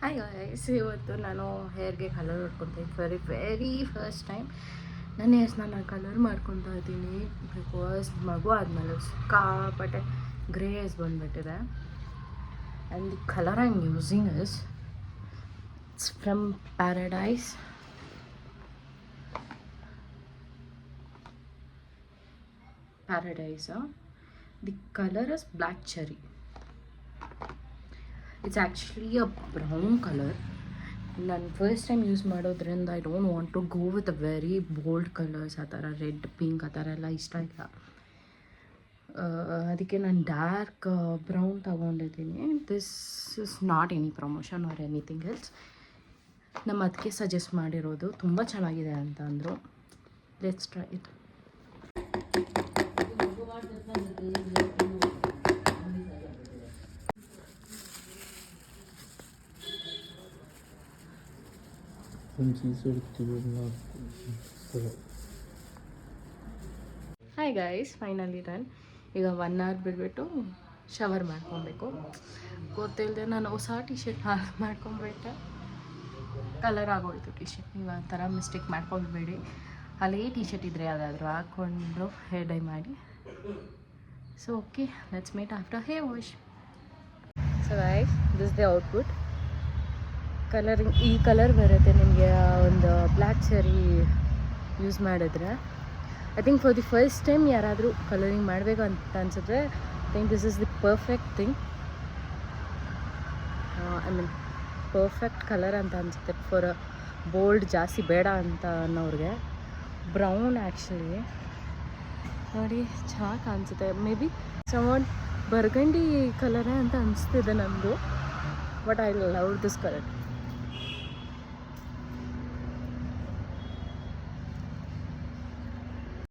Hi guys, ಇವತ್ತು ನಾನು ಹೇರ್ಗೆ colour ಹೊಡ್ಕೊತೀನಿ. Very first time ನನ್ನ ಹೇರ್ಸ್ನ ನಾನು ಕಲರ್ ಮಾಡ್ಕೊತಾ ಇದ್ದೀನಿ. ಬಿಕಾಸ್ ಮಗು ಆದಮೇಲೆ ಸಿಕ್ಕಾಪಟ್ಟೆ ಗ್ರೇ ಹೇರ್ಸ್ ಬಂದುಬಿಟ್ಟಿದೆ. And the colour I am using is it's from paradise. The color is black cherry. It's actually a brown color. ನಾನು ಫಸ್ಟ್ ಟೈಮ್ ಯೂಸ್ ಮಾಡೋದ್ರಿಂದ I don't want to go with a very bold colours. ಆ ಥರ red, pink ಆ ಥರ ಎಲ್ಲ ಇಷ್ಟ ಇಲ್ಲ. ಅದಕ್ಕೆ ನಾನು ಡಾರ್ಕ್ ಬ್ರೌನ್ ತೊಗೊಂಡಿದ್ದೀನಿ. This is not any promotion or anything else. ನಮ್ಮ ಅದಕ್ಕೆ ಸಜೆಸ್ಟ್ ಮಾಡಿರೋದು, ತುಂಬ ಚೆನ್ನಾಗಿದೆ ಅಂತ ಅಂದರು. Let's try it. Hi guys, finally done. ಈಗ 1 hour ಬಿಟ್ಬಿಟ್ಟು ಶವರ್ ಮಾಡ್ಕೊಬೇಕು. ಗೊತ್ತಿಲ್ಲದೆ ನಾನು ಹೊಸ ಟಿ ಶರ್ಟ್ ಮಾಡ್ಕೊಂಡ್ಬಿಟ್ಟೆ. ಕಲರ್ ಆಗೋಯ್ತು ಟಿ ಶರ್ಟ್. ನೀವು ಆ ಥರ ಮಿಸ್ಟೇಕ್ ಮಾಡ್ಕೊಳ್ಬೇಡಿ. ಅಲ್ಲೇ ಟಿ ಶರ್ಟ್ ಇದ್ದರೆ ಯಾವುದಾದ್ರೂ ಹಾಕ್ಕೊಂಡು ಹೇರ್ ಡೈ ಮಾಡಿ. So okay, let's meet after hair wash. So guys, this the output. Colouring ಈ ಕಲರ್ ಬರುತ್ತೆ ನಿಮಗೆ ಒಂದು ಬ್ಲ್ಯಾಕ್ ಚೆರಿ ಯೂಸ್ ಮಾಡಿದ್ರೆ. I think for the first time ಯಾರಾದರೂ ಕಲರಿಂಗ್ ಮಾಡಬೇಕು ಅಂತ ಅನಿಸಿದ್ರೆ I think this is the perfect thing. I mean perfect colour ಅಂತ ಅನಿಸುತ್ತೆ ಫಾರ್ ಬೋಲ್ಡ್ ಜಾಸ್ತಿ ಬೇಡ ಅಂತ ಅನ್ನೋರಿಗೆ. ಬ್ರೌನ್ ಆ್ಯಕ್ಚುಲಿ ನೋಡಿ ಚೆನ್ನಾಗಿ ಕಾಣಿಸುತ್ತೆ. ಮೇ ಬಿ ಸಮೌಟ್ ಬರ್ಗಂಡಿ ಕಲರೇ ಅಂತ ಅನಿಸ್ತಿದೆ ನಮ್ಮದು. But I love this colour.